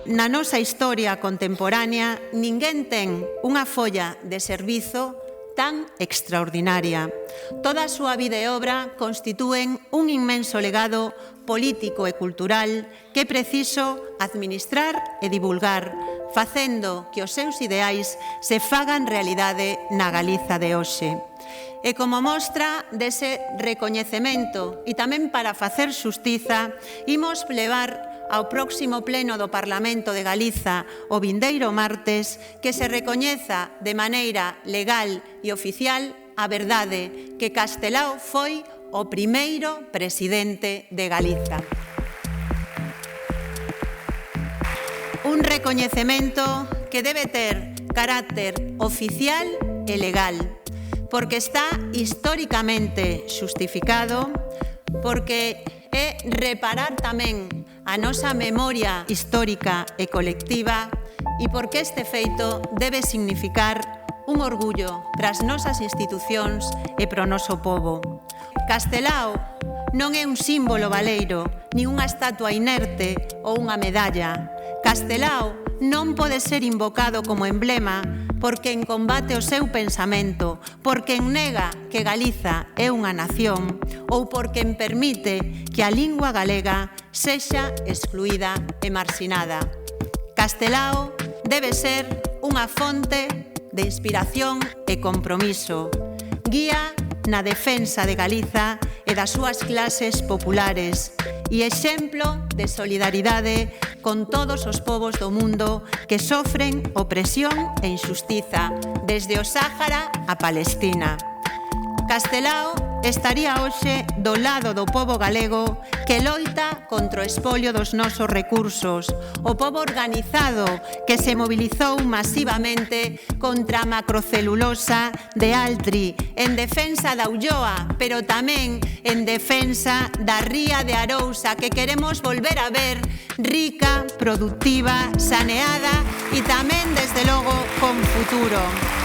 na nosa historia contemporánea ninguén ten unha folla de servizo tan extraordinaria. Toda a súa vida e obra constitúen un inmenso legado político e cultural que é preciso administrar e divulgar, facendo que os seus ideais se fagan realidade na Galiza de hoxe. E como mostra dese recoñecemento e tamén para facer xustiza, imos levar ao próximo pleno do Parlamento de Galiza o vindeiro martes que se recoñeza de maneira legal e oficial a verdade que Castelao foi o primeiro presidente de Galiza. Un recoñecemento que debe ter carácter oficial e legal, porque está históricamente xustificado, porque é reparar tamén a nosa memoria histórica e colectiva e porque este feito debe significar un orgullo para as nosas institucións e para o noso pobo. Castelao non é un símbolo baleiro, nin unha estatua inerte ou unha medalla. Castelao non pode ser invocado como emblema porque en combate o seu pensamento, porque en nega que Galiza é unha nación ou porque en permite que a lingua galega sexa excluída e marxinada. Castelao debe ser unha fonte de inspiración e compromiso, guía na defensa de Galiza e das súas clases populares e exemplo de solidaridade con todos os povos do mundo que sofren opresión e injustiza desde o Sáhara a Palestina. Castelao estaría hoxe do lado do pobo galego que loita contra o espolio dos nosos recursos, o pobo organizado que se mobilizou masivamente contra a macrocelulosa de Altri, en defensa da Ulloa, pero tamén en defensa da ría de Arousa, que queremos volver a ver rica, productiva, saneada e tamén, desde logo, con futuro.